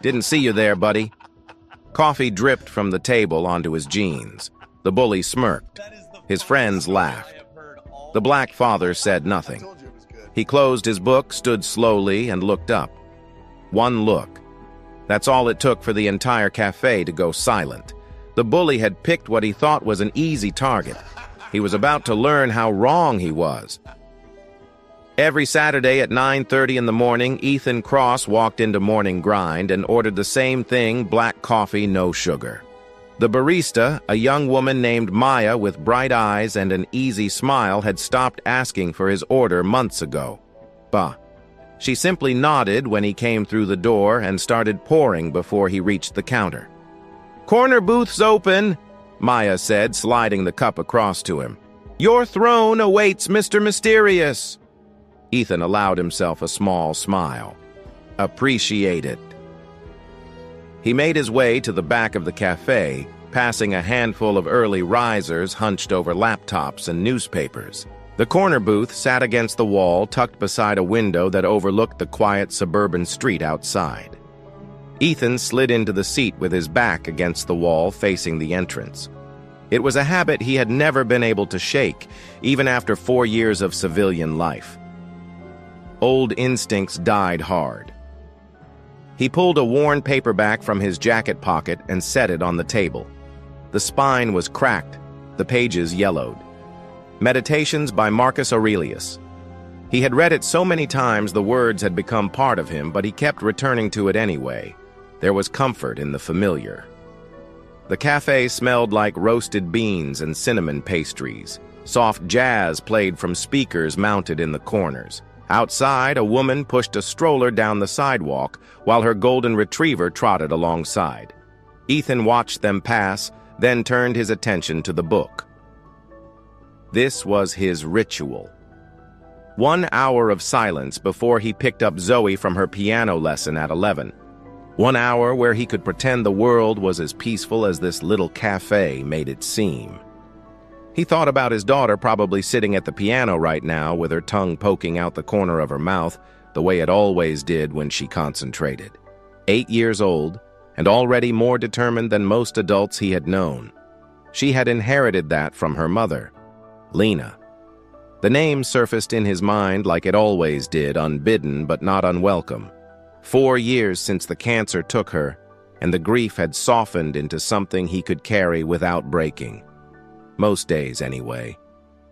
Didn't see you there, buddy." Coffee dripped from the table onto his jeans. The bully smirked. His friends laughed. The black father said nothing. He closed his book, stood slowly, and looked up. One look. That's all it took for the entire cafe to go silent. The bully had picked what he thought was an easy target. He was about to learn how wrong he was. Every Saturday at 9:30 in the morning, Ethan Cross walked into Morning Grind and ordered the same thing, black coffee, no sugar. The barista, a young woman named Maya with bright eyes and an easy smile, had stopped asking for his order months ago. Bah. She simply nodded when he came through the door and started pouring before he reached the counter. "Corner booth's open," Maya said, sliding the cup across to him. "Your throne awaits Mr. Mysterious." Ethan allowed himself a small smile. Appreciate it. He made his way to the back of the cafe, passing a handful of early risers hunched over laptops and newspapers. The corner booth sat against the wall, tucked beside a window that overlooked the quiet suburban street outside. Ethan slid into the seat with his back against the wall facing the entrance. It was a habit he had never been able to shake, even after 4 years of civilian life. Old instincts died hard. He pulled a worn paperback from his jacket pocket and set it on the table. The spine was cracked, the pages yellowed. Meditations by Marcus Aurelius. He had read it so many times the words had become part of him, but he kept returning to it anyway. There was comfort in the familiar. The cafe smelled like roasted beans and cinnamon pastries. Soft jazz played from speakers mounted in the corners. Outside, a woman pushed a stroller down the sidewalk while her golden retriever trotted alongside. Ethan watched them pass, then turned his attention to the book. This was his ritual. 1 hour of silence before he picked up Zoe from her piano lesson at 11. 1 hour where he could pretend the world was as peaceful as this little cafe made it seem. He thought about his daughter probably sitting at the piano right now with her tongue poking out the corner of her mouth, the way it always did when she concentrated. 8 years old, and already more determined than most adults he had known. She had inherited that from her mother, Lena. The name surfaced in his mind like it always did, unbidden but not unwelcome. 4 years since the cancer took her, and the grief had softened into something he could carry without breaking. Most days, anyway.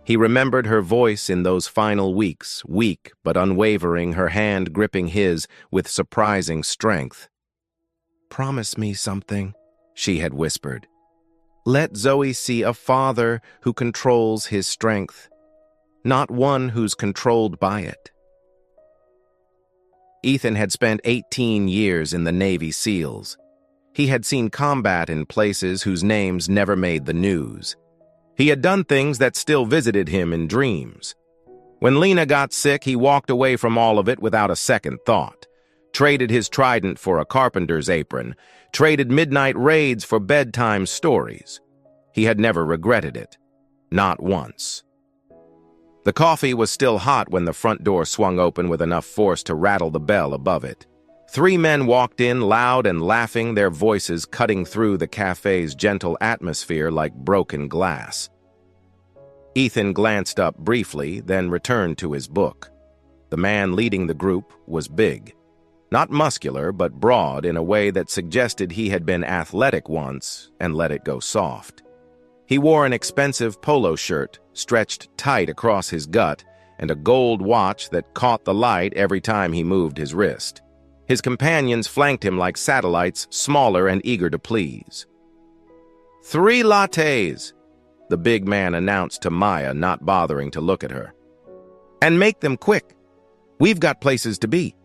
He remembered her voice in those final weeks, weak but unwavering, her hand gripping his with surprising strength. "Promise me something," she had whispered. "Let Zoe see a father who controls his strength, not one who's controlled by it." Ethan had spent 18 years in the Navy SEALs. He had seen combat in places whose names never made the news. He had done things that still visited him in dreams. When Lena got sick, he walked away from all of it without a second thought. Traded his trident for a carpenter's apron. Traded midnight raids for bedtime stories. He had never regretted it. Not once. The coffee was still hot when the front door swung open with enough force to rattle the bell above it. 3 men walked in, loud and laughing, their voices cutting through the cafe's gentle atmosphere like broken glass. Ethan glanced up briefly, then returned to his book. The man leading the group was big. Not muscular, but broad in a way that suggested he had been athletic once and let it go soft. He wore an expensive polo shirt, stretched tight across his gut, and a gold watch that caught the light every time he moved his wrist. His companions flanked him like satellites, smaller and eager to please. 3 lattes, the big man announced to Maya, not bothering to look at her. "And make them quick. We've got places to be."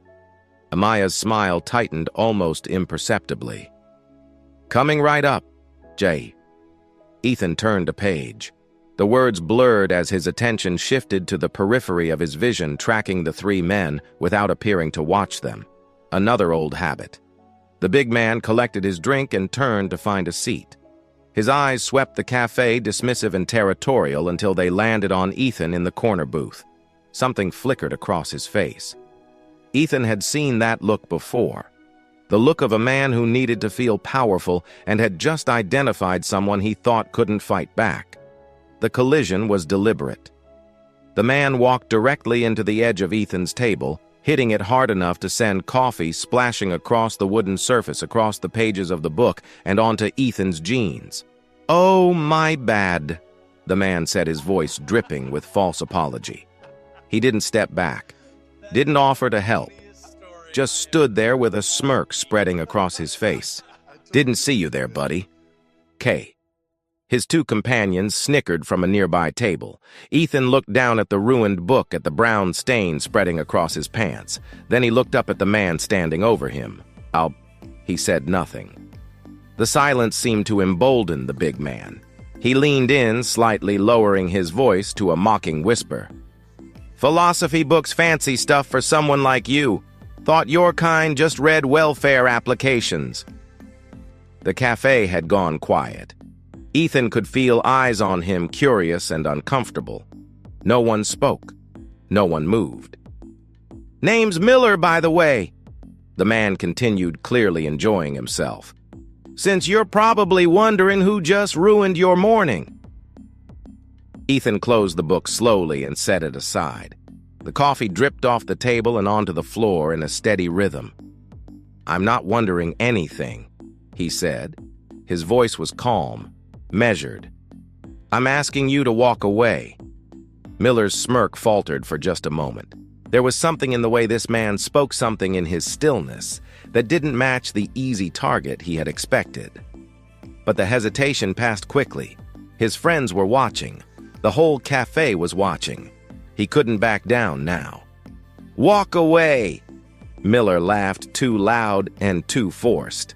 Amaya's smile tightened almost imperceptibly. "Coming right up, Jay." Ethan turned a page. The words blurred as his attention shifted to the periphery of his vision, tracking the 3 men without appearing to watch them. Another old habit. The big man collected his drink and turned to find a seat. His eyes swept the cafe, dismissive and territorial, until they landed on Ethan in the corner booth. Something flickered across his face. Ethan had seen that look before. the look of a man who needed to feel powerful and had just identified someone he thought couldn't fight back. The collision was deliberate. The man walked directly into the edge of Ethan's table, hitting it hard enough to send coffee splashing across the wooden surface, across the pages of the book, and onto Ethan's jeans. "Oh, my bad," the man said, his voice dripping with false apology. He didn't step back, didn't offer to help, just stood there with a smirk spreading across his face. "Didn't see you there, buddy." K. His two companions snickered from a nearby table. Ethan looked down at the ruined book, at the brown stain spreading across his pants. Then he looked up at the man standing over him. He said nothing. The silence seemed to embolden the big man. He leaned in, slightly lowering his voice to a mocking whisper. "Philosophy books fancy stuff for someone like you. Thought your kind just read welfare applications." The cafe had gone quiet. Ethan could feel eyes on him, curious and uncomfortable. No one spoke. No one moved. "Name's Miller, by the way," the man continued, clearly enjoying himself. "Since you're probably wondering who just ruined your morning." Ethan closed the book slowly and set it aside. The coffee dripped off the table and onto the floor in a steady rhythm. "I'm not wondering anything," he said. His voice was calm, measured. "I'm asking you to walk away." Miller's smirk faltered for just a moment. There was something in the way this man spoke, something in his stillness, that didn't match the easy target he had expected. But the hesitation passed quickly. His friends were watching. The whole cafe was watching. He couldn't back down now. "Walk away!" Miller laughed, too loud and too forced.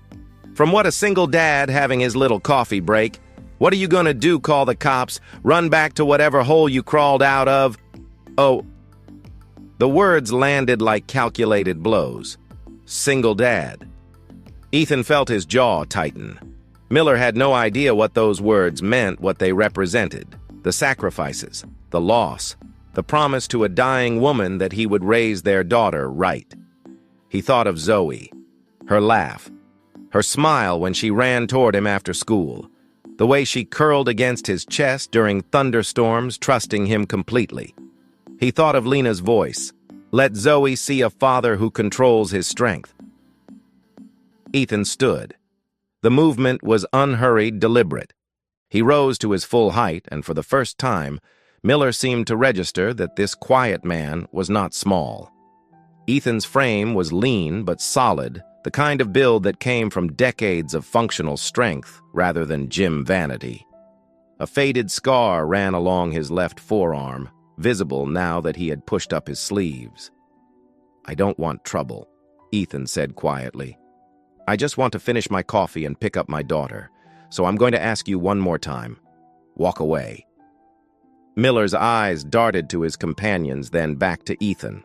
"From what a single dad having his little coffee break. What are you gonna do, call the cops? Run back to whatever hole you crawled out of?" "Oh." The words landed like calculated blows. Single dad. Ethan felt his jaw tighten. Miller had no idea what those words meant, what they represented. The sacrifices, the loss, the promise to a dying woman that he would raise their daughter right. He thought of Zoe, her laugh, her smile when she ran toward him after school, the way she curled against his chest during thunderstorms, trusting him completely. He thought of Lena's voice. "Let Zoe see a father who controls his strength." Ethan stood. The movement was unhurried, deliberate. He rose to his full height, and for the first time, Miller seemed to register that this quiet man was not small. Ethan's frame was lean but solid, the kind of build that came from decades of functional strength rather than gym vanity. A faded scar ran along his left forearm, visible now that he had pushed up his sleeves. "I don't want trouble," Ethan said quietly. "I just want to finish my coffee and pick up my daughter, so I'm going to ask you one more time. Walk away." Miller's eyes darted to his companions, then back to Ethan.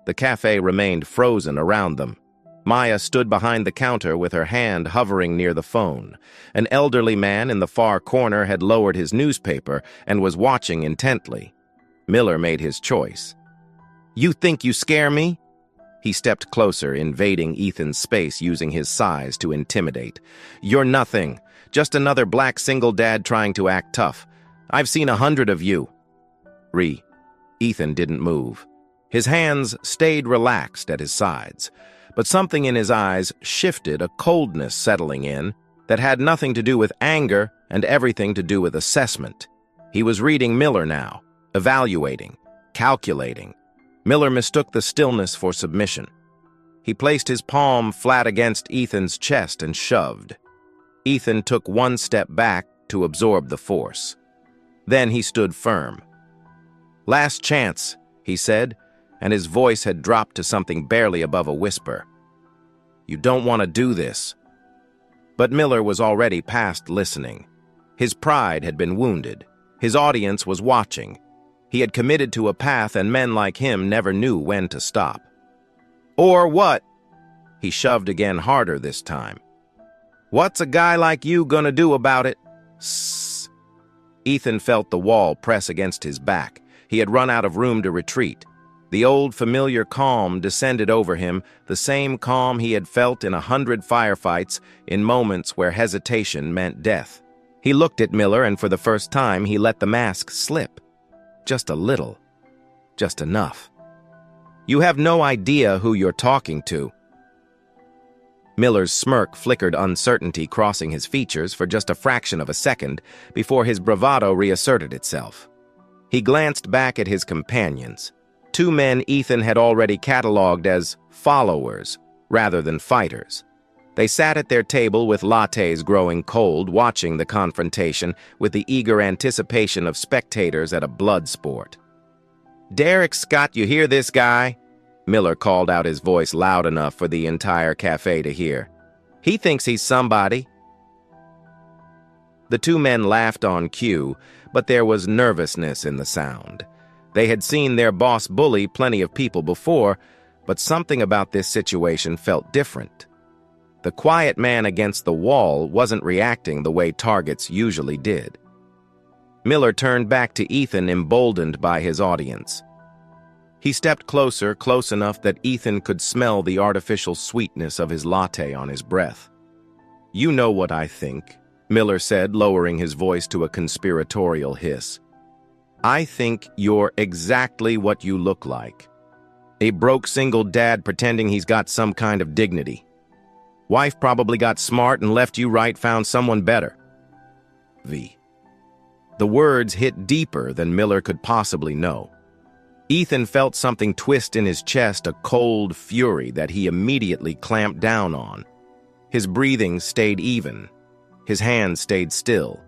The cafe remained frozen around them. Maya stood behind the counter with her hand hovering near the phone. An elderly man in the far corner had lowered his newspaper and was watching intently. Miller made his choice. "You think you scare me?" He stepped closer, invading Ethan's space using his size to intimidate. "You're nothing. Just another black single dad trying to act tough. I've seen 100 of you." Ethan didn't move. His hands stayed relaxed at his sides, but something in his eyes shifted, a coldness settling in that had nothing to do with anger and everything to do with assessment. He was reading Miller now, evaluating, calculating. Miller mistook the stillness for submission. He placed his palm flat against Ethan's chest and shoved. Ethan took one step back to absorb the force. Then he stood firm. "Last chance," he said, and his voice had dropped to something barely above a whisper. "You don't want to do this." But Miller was already past listening. His pride had been wounded. His audience was watching. He had committed to a path, and men like him never knew when to stop. "Or what?" He shoved again, harder this time. "What's a guy like you gonna do about it?" Sss. Ethan felt the wall press against his back. He had run out of room to retreat. The old familiar calm descended over him, the same calm he had felt in 100 firefights in moments where hesitation meant death. He looked at Miller, and for the first time he let the mask slip. Just a little. Just enough. "You have no idea who you're talking to." Miller's smirk flickered uncertainty crossing his features for just a fraction of a second before his bravado reasserted itself. He glanced back at his companions. Two men Ethan had already cataloged as followers rather than fighters. They sat at their table with lattes growing cold, watching the confrontation with the eager anticipation of spectators at a blood sport. "Derek Scott, you hear this guy?" Miller called out, his voice loud enough for the entire cafe to hear. "He thinks he's somebody." The two men laughed on cue, but there was nervousness in the sound. They had seen their boss bully plenty of people before, but something about this situation felt different. The quiet man against the wall wasn't reacting the way targets usually did. Miller turned back to Ethan, emboldened by his audience. He stepped closer, close enough that Ethan could smell the artificial sweetness of his latte on his breath. "You know what I think," Miller said, lowering his voice to a conspiratorial hiss. "I think you're exactly what you look like. A broke single dad pretending he's got some kind of dignity. Wife probably got smart and left you right, found someone better. V." The words hit deeper than Miller could possibly know. Ethan felt something twist in his chest, a cold fury that he immediately clamped down on. His breathing stayed even. His hands stayed still.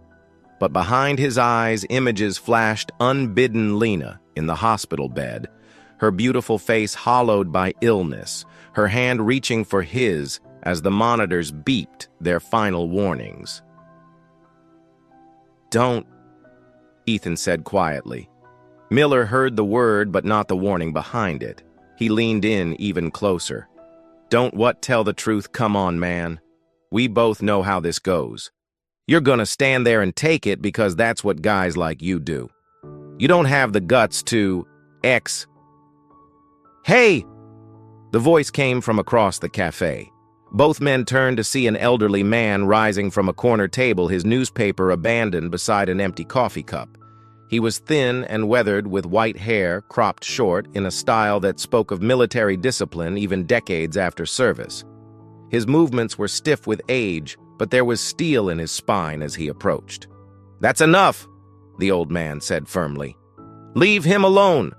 But behind his eyes, images flashed unbidden Lena in the hospital bed, her beautiful face hollowed by illness, her hand reaching for his as the monitors beeped their final warnings. "Don't," Ethan said quietly. Miller heard the word but not the warning behind it. He leaned in even closer. "Don't what? Tell the truth, come on, man. We both know how this goes. You're gonna stand there and take it because that's what guys like you do. You don't have the guts to X." "Hey!" The voice came from across the cafe. Both men turned to see an elderly man rising from a corner table, his newspaper abandoned beside an empty coffee cup. He was thin and weathered, with white hair cropped short in a style that spoke of military discipline even decades after service. His movements were stiff with age, but there was steel in his spine as he approached. "That's enough," the old man said firmly. "Leave him alone."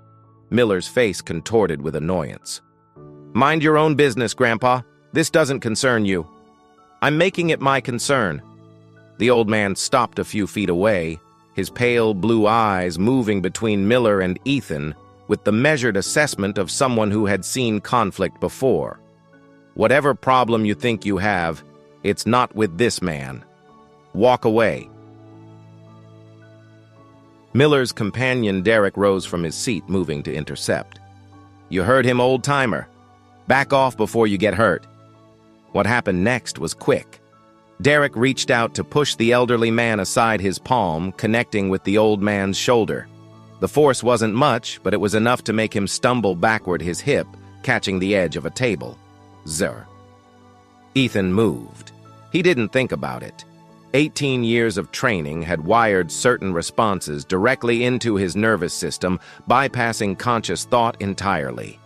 Miller's face contorted with annoyance. "Mind your own business, Grandpa. This doesn't concern you." "I'm making it my concern." The old man stopped a few feet away, his pale blue eyes moving between Miller and Ethan with the measured assessment of someone who had seen conflict before. "Whatever problem you think you have, it's not with this man. Walk away." Miller's companion Derek rose from his seat, moving to intercept. "You heard him, old-timer. Back off before you get hurt." What happened next was quick. Derek reached out to push the elderly man aside, his palm connecting with the old man's shoulder. The force wasn't much, but it was enough to make him stumble backward, his hip catching the edge of a table. Zer. Ethan moved. He didn't think about it. 18 years of training had wired certain responses directly into his nervous system, bypassing conscious thought entirely.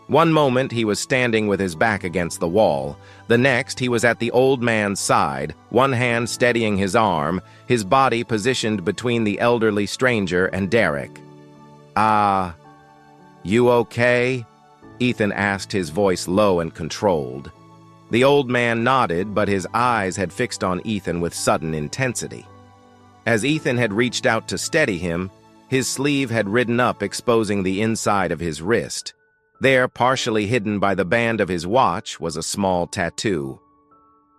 One moment he was standing with his back against the wall. The next he was at the old man's side, one hand steadying his arm, his body positioned between the elderly stranger and Derek. You okay?" Ethan asked, his voice low and controlled. The old man nodded, but his eyes had fixed on Ethan with sudden intensity. As Ethan had reached out to steady him, his sleeve had ridden up, exposing the inside of his wrist. There, partially hidden by the band of his watch, was a small tattoo.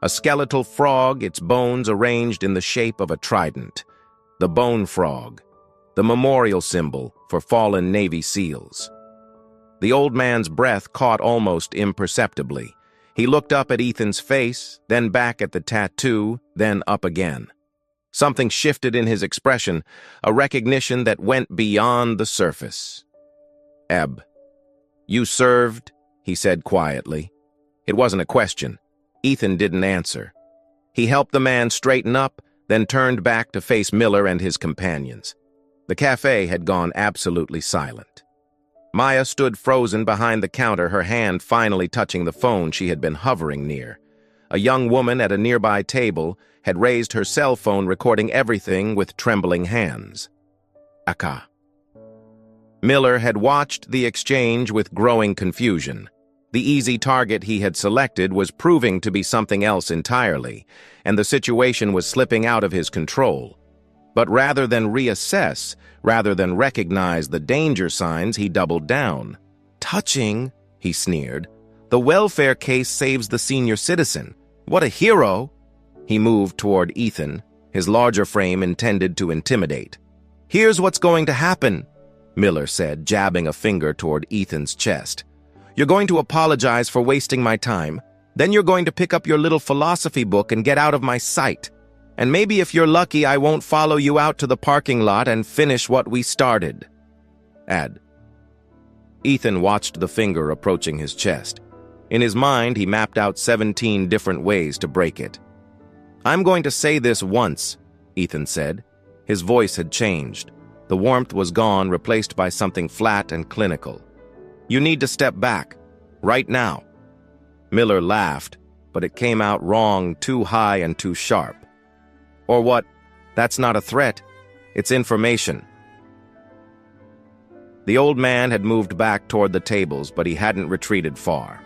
A skeletal frog, its bones arranged in the shape of a trident. The bone frog, the memorial symbol for fallen Navy SEALs. The old man's breath caught almost imperceptibly. He looked up at Ethan's face, then back at the tattoo, then up again. Something shifted in his expression, a recognition that went beyond the surface. Ebb. "You served?" he said quietly. It wasn't a question. Ethan didn't answer. He helped the man straighten up, then turned back to face Miller and his companions. The cafe had gone absolutely silent. Maya stood frozen behind the counter, her hand finally touching the phone she had been hovering near. A young woman at a nearby table had raised her cell phone, recording everything with trembling hands. Aka. Miller had watched the exchange with growing confusion. The easy target he had selected was proving to be something else entirely, and the situation was slipping out of his control. But rather than reassess, rather than recognize the danger signs, he doubled down. "Touching," he sneered. "The welfare case saves the senior citizen. What a hero!" He moved toward Ethan, his larger frame intended to intimidate. "Here's what's going to happen," Miller said, jabbing a finger toward Ethan's chest. "You're going to apologize for wasting my time. Then you're going to pick up your little philosophy book and get out of my sight. And maybe if you're lucky, I won't follow you out to the parking lot and finish what we started." Add. Ethan watched the finger approaching his chest. In his mind, he mapped out 17 different ways to break it. "I'm going to say this once," Ethan said. His voice had changed. The warmth was gone, replaced by something flat and clinical. "You need to step back. Right now." Miller laughed, but it came out wrong, too high and too sharp. "Or what? That's not a threat. It's information." The old man had moved back toward the tables, but he hadn't retreated far.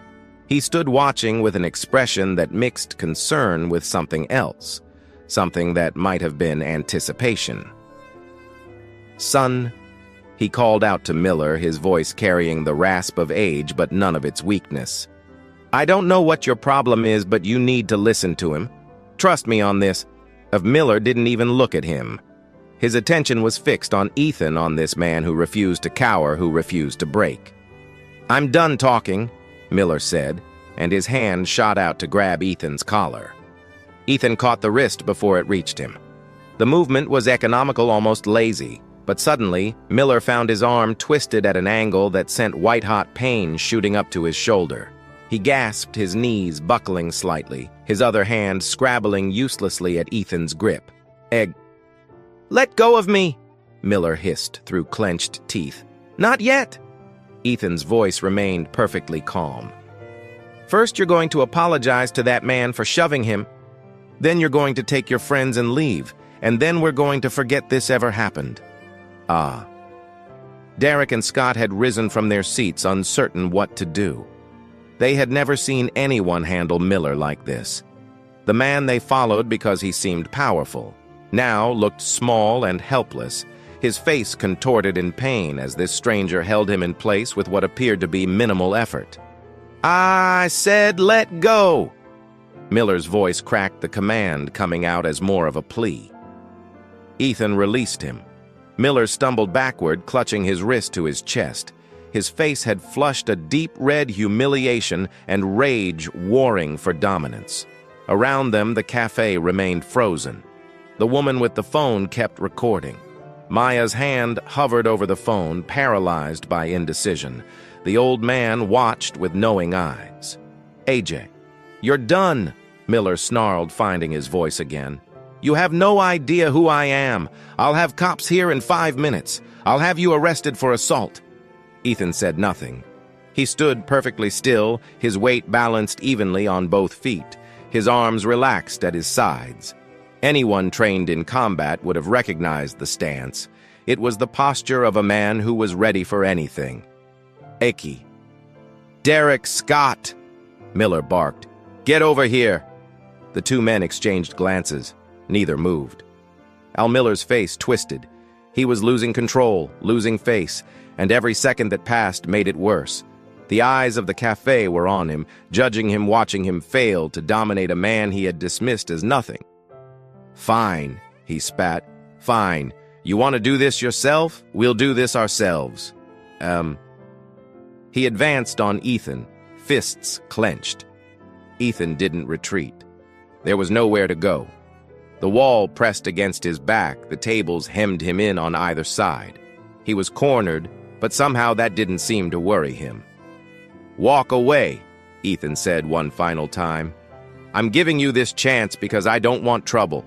He stood watching with an expression that mixed concern with something else, something that might have been anticipation. "Son," he called out to Miller, his voice carrying the rasp of age but none of its weakness. "I don't know what your problem is, but you need to listen to him. Trust me on this." Miller didn't even look at him. His attention was fixed on Ethan, on this man who refused to cower, who refused to break. "I'm done talking," Miller said, and his hand shot out to grab Ethan's collar. Ethan caught the wrist before it reached him. The movement was economical, almost lazy, but suddenly Miller found his arm twisted at an angle that sent white-hot pain shooting up to his shoulder. He gasped, his knees buckling slightly, his other hand scrabbling uselessly at Ethan's grip. "Let go of me," Miller hissed through clenched teeth. "Not yet." Ethan's voice remained perfectly calm. "First, you're going to apologize to that man for shoving him. Then you're going to take your friends and leave, and then we're going to forget this ever happened." Ah. Derek and Scott had risen from their seats, uncertain what to do. They had never seen anyone handle Miller like this. The man they followed because he seemed powerful now looked small and helpless, his face contorted in pain as this stranger held him in place with what appeared to be minimal effort. "I said let go!" Miller's voice cracked, the command coming out as more of a plea. Ethan released him. Miller stumbled backward, clutching his wrist to his chest. His face had flushed a deep red humiliation and rage warring for dominance. Around them, the cafe remained frozen. The woman with the phone kept recording. Maya's hand hovered over the phone, paralyzed by indecision. The old man watched with knowing eyes. "AJ, you're done," Miller snarled, finding his voice again. "You have no idea who I am. I'll have cops here in 5 minutes. I'll have you arrested for assault." Ethan said nothing. He stood perfectly still, his weight balanced evenly on both feet, his arms relaxed at his sides. Anyone trained in combat would have recognized the stance. It was the posture of a man who was ready for anything. "Eki." "Derek Scott," Miller barked. "Get over here." The two men exchanged glances. Neither moved. Al Miller's face twisted. He was losing control, losing face, and every second that passed made it worse. The eyes of the cafe were on him, judging him, watching him fail to dominate a man he had dismissed as nothing. "Fine," he spat. "Fine. You want to do this yourself? We'll do this ourselves." He advanced on Ethan, fists clenched. Ethan didn't retreat. There was nowhere to go. The wall pressed against his back, the tables hemmed him in on either side. He was cornered, but somehow that didn't seem to worry him. "Walk away," Ethan said one final time. "I'm giving you this chance because I don't want trouble.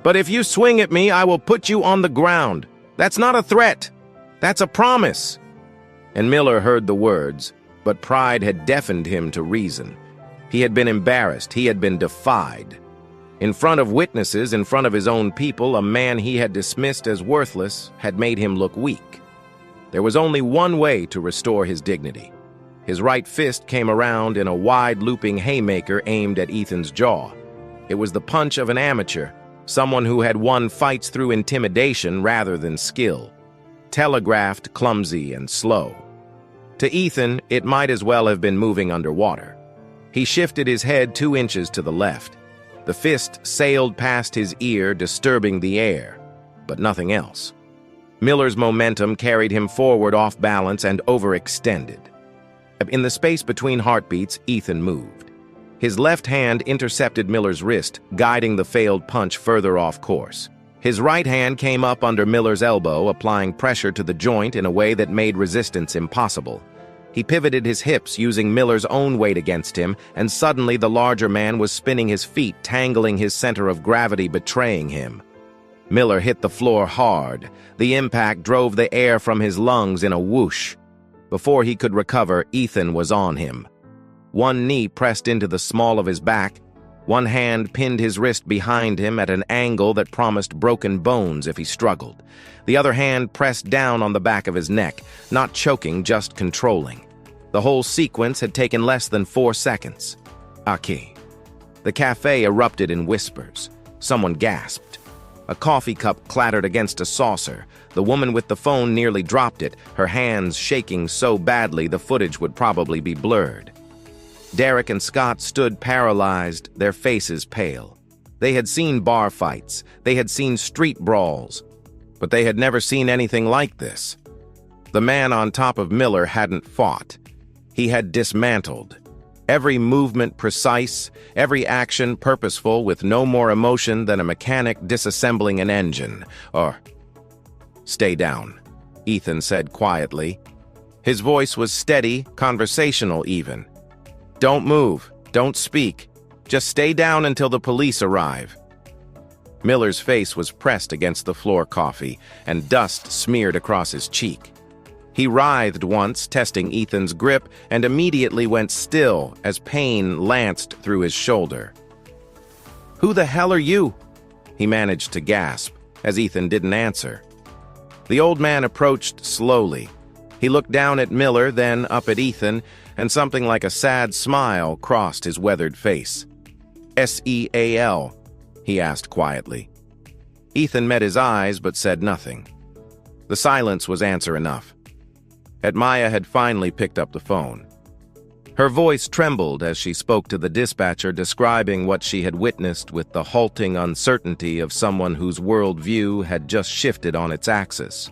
But if you swing at me, I will put you on the ground. That's not a threat. That's a promise." And Miller heard the words, but pride had deafened him to reason. He had been embarrassed. He had been defied. In front of witnesses, in front of his own people, a man he had dismissed as worthless had made him look weak. There was only one way to restore his dignity. His right fist came around in a wide-looping haymaker aimed at Ethan's jaw. It was the punch of an amateur, someone who had won fights through intimidation rather than skill. Telegraphed, clumsy, and slow. To Ethan, it might as well have been moving underwater. He shifted his head 2 inches to the left. The fist sailed past his ear, disturbing the air, but nothing else. Miller's momentum carried him forward off balance and overextended. In the space between heartbeats, Ethan moved. His left hand intercepted Miller's wrist, guiding the failed punch further off course. His right hand came up under Miller's elbow, applying pressure to the joint in a way that made resistance impossible. He pivoted his hips, using Miller's own weight against him, and suddenly the larger man was spinning his feet, tangling his center of gravity, betraying him. Miller hit the floor hard. The impact drove the air from his lungs in a whoosh. Before he could recover, Ethan was on him. One knee pressed into the small of his back. One hand pinned his wrist behind him at an angle that promised broken bones if he struggled. The other hand pressed down on the back of his neck, not choking, just controlling. The whole sequence had taken less than 4 seconds. Aki. The cafe erupted in whispers. Someone gasped. A coffee cup clattered against a saucer. The woman with the phone nearly dropped it, her hands shaking so badly the footage would probably be blurred. Derek and Scott stood paralyzed, their faces pale. They had seen bar fights, they had seen street brawls, but they had never seen anything like this. The man on top of Miller hadn't fought. He had dismantled. Every movement precise, every action purposeful, with no more emotion than a mechanic disassembling an engine. "Stay down," Ethan said quietly. His voice was steady, conversational even. "Don't move, don't speak. Just stay down until the police arrive." Miller's face was pressed against the floor coffee, and dust smeared across his cheek. He writhed once, testing Ethan's grip, and immediately went still as pain lanced through his shoulder. "Who the hell are you?" he managed to gasp, as Ethan didn't answer. The old man approached slowly. He looked down at Miller, then up at Ethan, and something like a sad smile crossed his weathered face. "Seal?" he asked quietly. Ethan met his eyes but said nothing. The silence was answer enough. Maya had finally picked up the phone. Her voice trembled as she spoke to the dispatcher, describing what she had witnessed with the halting uncertainty of someone whose worldview had just shifted on its axis.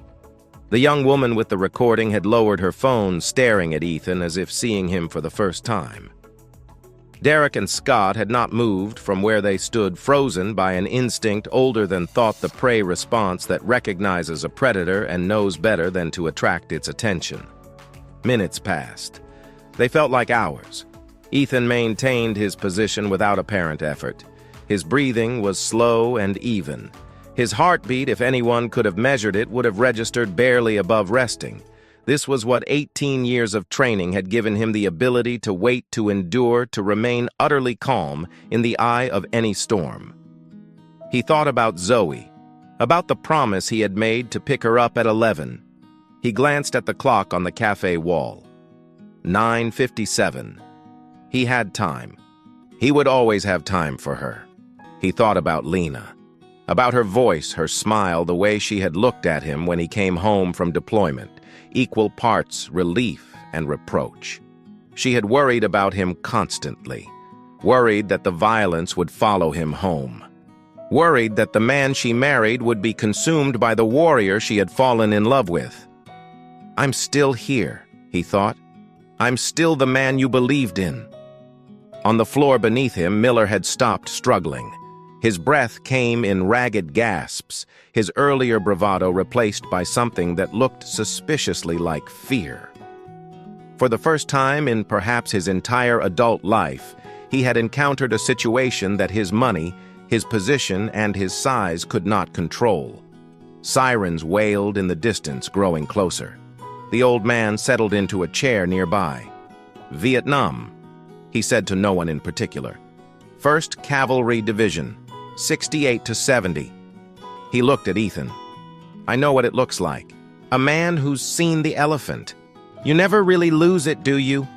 The young woman with the recording had lowered her phone, staring at Ethan as if seeing him for the first time. Derek and Scott had not moved from where they stood, frozen by an instinct older than thought, the prey response that recognizes a predator and knows better than to attract its attention. Minutes passed. They felt like hours. Ethan maintained his position without apparent effort. His breathing was slow and even. His heartbeat, if anyone could have measured it, would have registered barely above resting. This was what 18 years of training had given him, the ability to wait, to endure, to remain utterly calm in the eye of any storm. He thought about Zoe, about the promise he had made to pick her up at 11. He glanced at the clock on the cafe wall. 9:57. He had time. He would always have time for her. He thought about Lena, about her voice, her smile, the way she had looked at him when he came home from deployment. Equal parts relief and reproach. She had worried about him constantly, worried that the violence would follow him home, worried that the man she married would be consumed by the warrior she had fallen in love with. "I'm still here," he thought. "I'm still the man you believed in." On the floor beneath him, Miller had stopped struggling. His breath came in ragged gasps, his earlier bravado replaced by something that looked suspiciously like fear. For the first time in perhaps his entire adult life, he had encountered a situation that his money, his position, and his size could not control. Sirens wailed in the distance, growing closer. The old man settled into a chair nearby. "Vietnam," he said to no one in particular. "1st Cavalry Division, 68 to 70. He looked at Ethan. "I know what it looks like. A man who's seen the elephant. You never really lose it, do you?"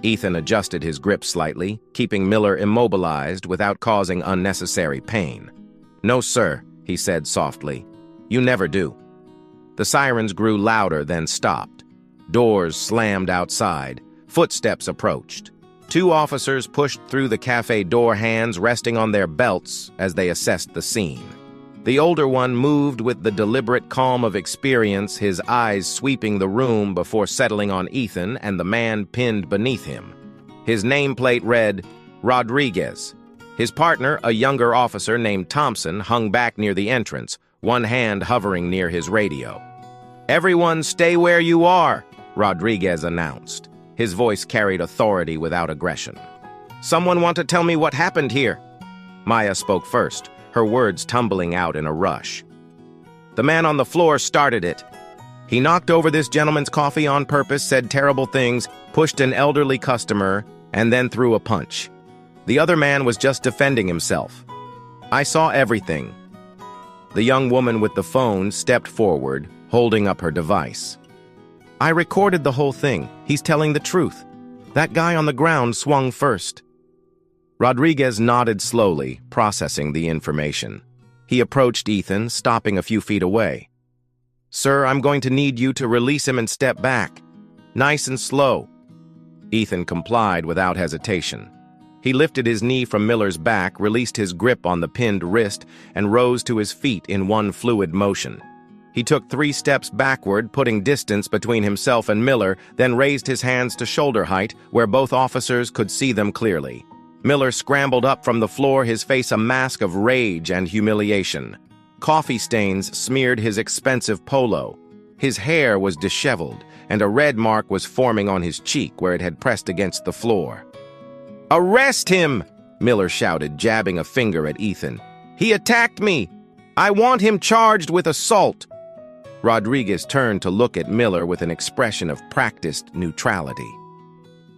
Ethan adjusted his grip slightly, keeping Miller immobilized without causing unnecessary pain. "No, sir," he said softly. "You never do." The sirens grew louder, then stopped. Doors slammed outside. Footsteps approached. 2 officers pushed through the cafe door, hands resting on their belts as they assessed the scene. The older one moved with the deliberate calm of experience, his eyes sweeping the room before settling on Ethan and the man pinned beneath him. His nameplate read, Rodriguez. His partner, a younger officer named Thompson, hung back near the entrance, one hand hovering near his radio. "Everyone stay where you are," Rodriguez announced. His voice carried authority without aggression. "Someone want to tell me what happened here?" Maya spoke first, her words tumbling out in a rush. "The man on the floor started it. He knocked over this gentleman's coffee on purpose, said terrible things, pushed an elderly customer, and then threw a punch. The other man was just defending himself. I saw everything." The young woman with the phone stepped forward, holding up her device. "I recorded the whole thing. He's telling the truth. That guy on the ground swung first." Rodriguez nodded slowly, processing the information. He approached Ethan, stopping a few feet away. "Sir, I'm going to need you to release him and step back. Nice and slow." Ethan complied without hesitation. He lifted his knee from Miller's back, released his grip on the pinned wrist, and rose to his feet in one fluid motion. He took 3 steps backward, putting distance between himself and Miller, then raised his hands to shoulder height, where both officers could see them clearly. Miller scrambled up from the floor, his face a mask of rage and humiliation. Coffee stains smeared his expensive polo. His hair was disheveled, and a red mark was forming on his cheek where it had pressed against the floor. "Arrest him!" Miller shouted, jabbing a finger at Ethan. "He attacked me! I want him charged with assault!" Rodriguez turned to look at Miller with an expression of practiced neutrality.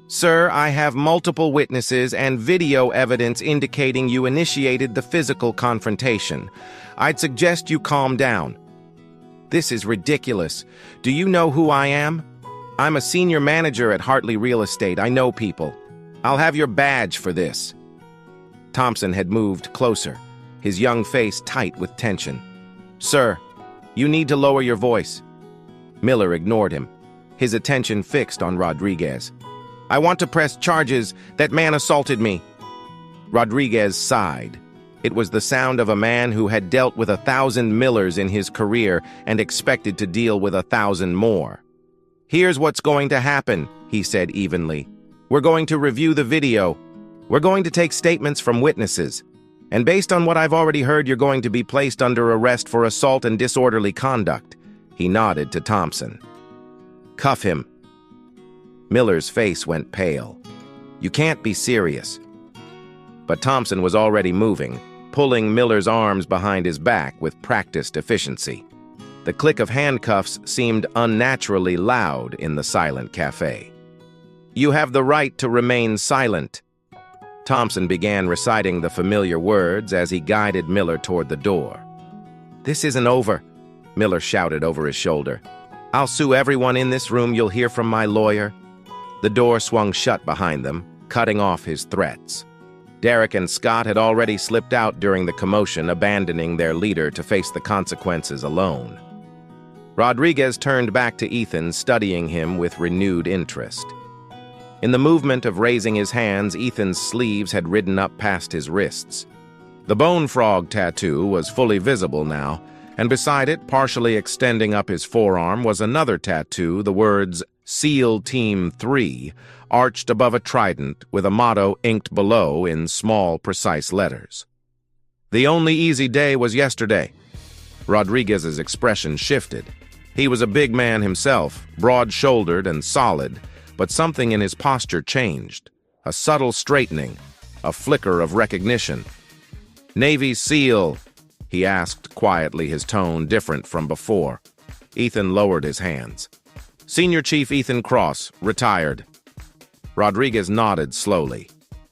"Sir, I have multiple witnesses and video evidence indicating you initiated the physical confrontation. I'd suggest you calm down." "This is ridiculous. Do you know who I am? I'm a senior manager at Hartley Real Estate. I know people. I'll have your badge for this." Thompson had moved closer, his young face tight with tension. "Sir, you need to lower your voice." Miller ignored him, his attention fixed on Rodriguez. "I want to press charges. That man assaulted me." Rodriguez sighed. It was the sound of a man who had dealt with 1,000 Millers in his career and expected to deal with 1,000 more. "Here's what's going to happen," he said evenly. "We're going to review the video. We're going to take statements from witnesses. And based on what I've already heard, you're going to be placed under arrest for assault and disorderly conduct." He nodded to Thompson. "Cuff him." Miller's face went pale. "You can't be serious." But Thompson was already moving, pulling Miller's arms behind his back with practiced efficiency. The click of handcuffs seemed unnaturally loud in the silent cafe. "You have the right to remain silent." Thompson began reciting the familiar words as he guided Miller toward the door. "This isn't over," Miller shouted over his shoulder. "I'll sue everyone in this room. You'll hear from my lawyer." The door swung shut behind them, cutting off his threats. Derek and Scott had already slipped out during the commotion, abandoning their leader to face the consequences alone. Rodriguez turned back to Ethan, studying him with renewed interest. In the movement of raising his hands, Ethan's sleeves had ridden up past his wrists. The bone frog tattoo was fully visible now, and beside it, partially extending up his forearm, was another tattoo, the words SEAL Team 3, arched above a trident with a motto inked below in small, precise letters. "The only easy day was yesterday." Rodriguez's expression shifted. He was a big man himself, broad-shouldered and solid, but something in his posture changed. A subtle straightening, a flicker of recognition. "Navy SEAL," he asked quietly, his tone different from before. Ethan lowered his hands. "Senior Chief Ethan Cross, retired." Rodriguez nodded slowly.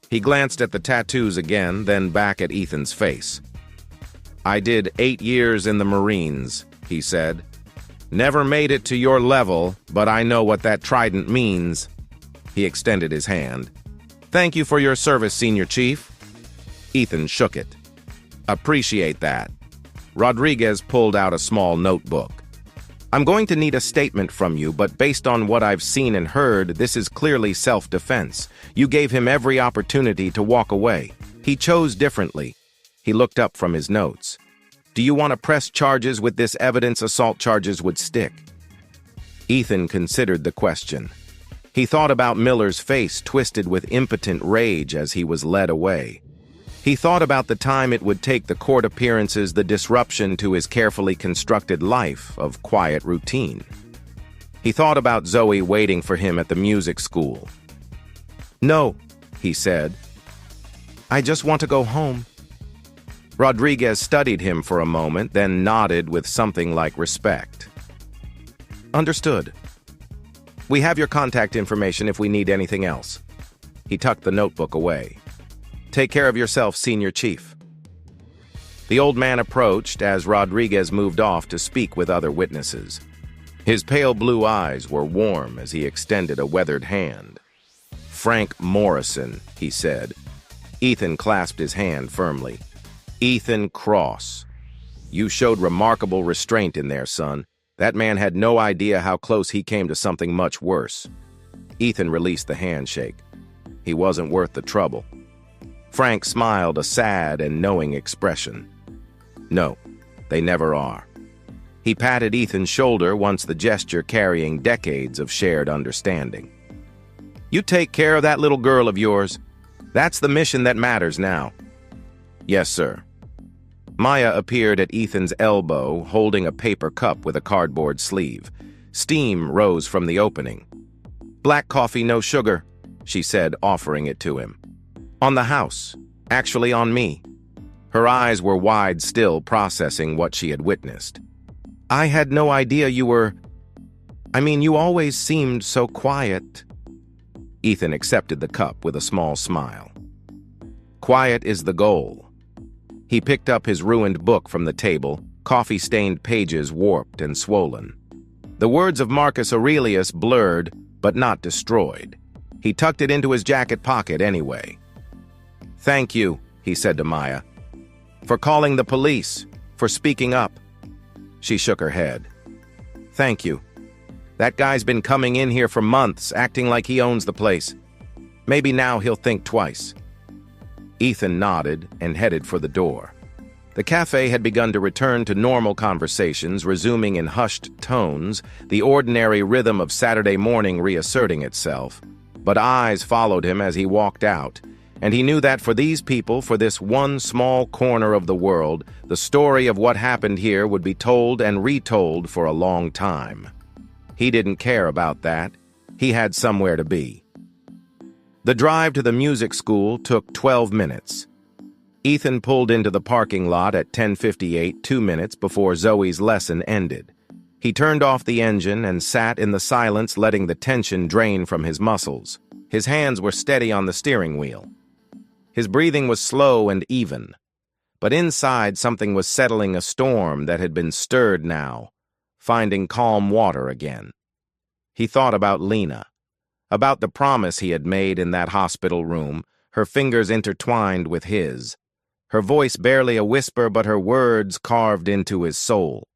He glanced at the tattoos again, then back at Ethan's face. "I did 8 years in the Marines," he said. "Never made it to your level, but I know what that trident means." He extended his hand. "Thank you for your service, Senior Chief." Ethan shook it. "Appreciate that." Rodriguez pulled out a small notebook. "I'm going to need a statement from you, but based on what I've seen and heard, this is clearly self-defense. You gave him every opportunity to walk away. He chose differently." He looked up from his notes. "Do you want to press charges with this evidence? Assault charges would stick." Ethan considered the question. He thought about Miller's face twisted with impotent rage as he was led away. He thought about the time it would take, the court appearances, the disruption to his carefully constructed life of quiet routine. He thought about Zoe waiting for him at the music school. "No," he said. "I just want to go home." Rodriguez studied him for a moment, then nodded with something like respect. "Understood. We have your contact information if we need anything else." He tucked the notebook away. "Take care of yourself, Senior Chief." The old man approached as Rodriguez moved off to speak with other witnesses. His pale blue eyes were warm as he extended a weathered hand. "Frank Morrison," he said. Ethan clasped his hand firmly. "Ethan Cross. You showed remarkable restraint in there, son. That man had no idea how close he came to something much worse." Ethan released the handshake. He wasn't worth the trouble. Frank smiled, a sad and knowing expression. "No, they never are." He patted Ethan's shoulder, once the gesture carrying decades of shared understanding. "You take care of that little girl of yours. That's the mission that matters now." "Yes, sir." Maya appeared at Ethan's elbow, holding a paper cup with a cardboard sleeve. Steam rose from the opening. "Black coffee, no sugar," she said, offering it to him. "On the house. Actually, on me." Her eyes were wide still, processing what she had witnessed. "I had no idea you were... you always seemed so quiet." Ethan accepted the cup with a small smile. "Quiet is the goal." He picked up his ruined book from the table, coffee-stained pages warped and swollen. The words of Marcus Aurelius blurred, but not destroyed. He tucked it into his jacket pocket anyway. "Thank you," he said to Maya, "for calling the police, for speaking up." She shook her head. "Thank you. That guy's been coming in here for months, acting like he owns the place. Maybe now he'll think twice." Ethan nodded and headed for the door. The cafe had begun to return to normal conversations, resuming in hushed tones, the ordinary rhythm of Saturday morning reasserting itself. But eyes followed him as he walked out, and he knew that for these people, for this one small corner of the world, the story of what happened here would be told and retold for a long time. He didn't care about that. He had somewhere to be. The drive to the music school took 12 minutes. Ethan pulled into the parking lot at 10:58, 2 minutes before Zoe's lesson ended. He turned off the engine and sat in the silence, letting the tension drain from his muscles. His hands were steady on the steering wheel. His breathing was slow and even. But inside, something was settling, a storm that had been stirred now, finding calm water again. He thought about Lena, about the promise he had made in that hospital room, her fingers intertwined with his, her voice barely a whisper, but her words carved into his soul.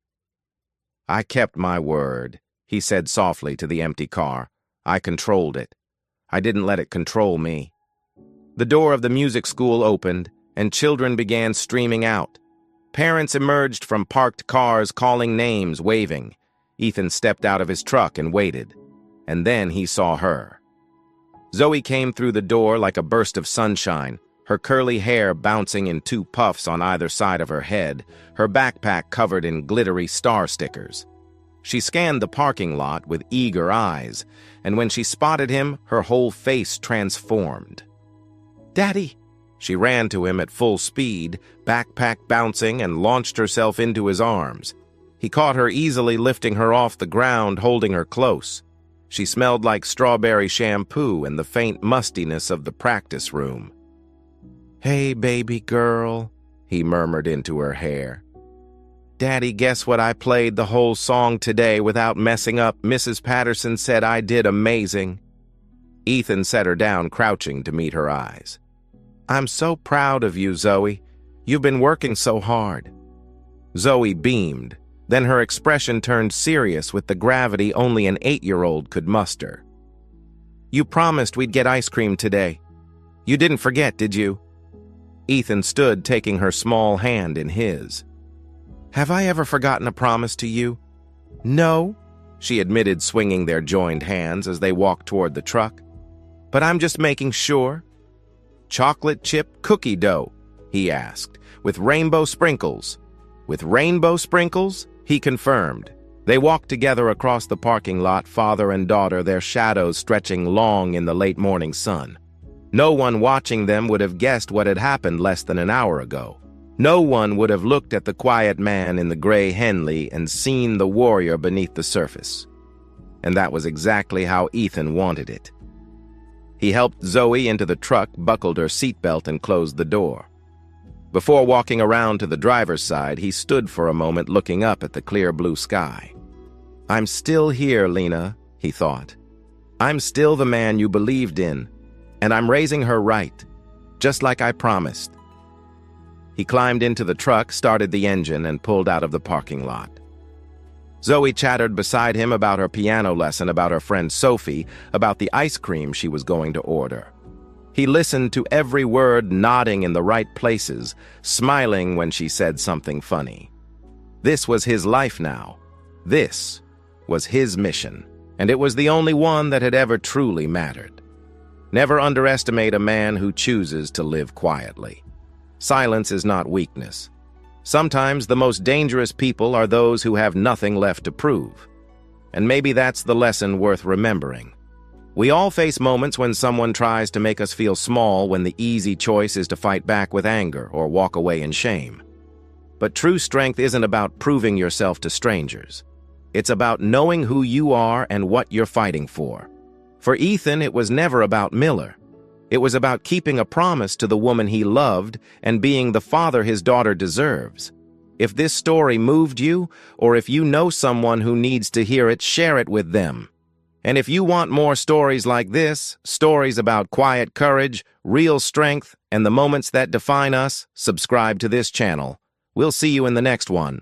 "I kept my word," he said softly to the empty car. "I controlled it. I didn't let it control me." The door of the music school opened, and children began streaming out. Parents emerged from parked cars, calling names, waving. Ethan stepped out of his truck and waited. And then he saw her. Zoe came through the door like a burst of sunshine, her curly hair bouncing in 2 puffs on either side of her head, her backpack covered in glittery star stickers. She scanned the parking lot with eager eyes, and when she spotted him, her whole face transformed. "Daddy!" She ran to him at full speed, backpack bouncing, and launched herself into his arms. He caught her easily, lifting her off the ground, holding her close. She smelled like strawberry shampoo and the faint mustiness of the practice room. "Hey, baby girl," he murmured into her hair. "Daddy, guess what I played the whole song today without messing up? Mrs. Patterson said I did amazing." Ethan set her down, crouching to meet her eyes. "I'm so proud of you, Zoe. You've been working so hard." Zoe beamed. Then her expression turned serious with the gravity only an 8-year-old could muster. "You promised we'd get ice cream today. You didn't forget, did you?" Ethan stood, taking her small hand in his. "Have I ever forgotten a promise to you?" "No," she admitted, swinging their joined hands as they walked toward the truck. "But I'm just making sure." "Chocolate chip cookie dough?" he asked. "With rainbow sprinkles?" "With rainbow sprinkles?" he confirmed. They walked together across the parking lot, father and daughter, their shadows stretching long in the late morning sun. No one watching them would have guessed what had happened less than an hour ago. No one would have looked at the quiet man in the gray Henley and seen the warrior beneath the surface. And that was exactly how Ethan wanted it. He helped Zoe into the truck, buckled her seatbelt, and closed the door. Before walking around to the driver's side, he stood for a moment looking up at the clear blue sky. "I'm still here, Lena," he thought. "I'm still the man you believed in, and I'm raising her right, just like I promised." He climbed into the truck, started the engine, and pulled out of the parking lot. Zoe chattered beside him about her piano lesson, about her friend Sophie, about the ice cream she was going to order. He listened to every word, nodding in the right places, smiling when she said something funny. This was his life now. This was his mission, and it was the only one that had ever truly mattered. Never underestimate a man who chooses to live quietly. Silence is not weakness. Sometimes the most dangerous people are those who have nothing left to prove. And maybe that's the lesson worth remembering. We all face moments when someone tries to make us feel small, when the easy choice is to fight back with anger or walk away in shame. But true strength isn't about proving yourself to strangers. It's about knowing who you are and what you're fighting for. For Ethan, it was never about Miller. It was about keeping a promise to the woman he loved and being the father his daughter deserves. If this story moved you, or if you know someone who needs to hear it, share it with them. And if you want more stories like this, stories about quiet courage, real strength, and the moments that define us, subscribe to this channel. We'll see you in the next one.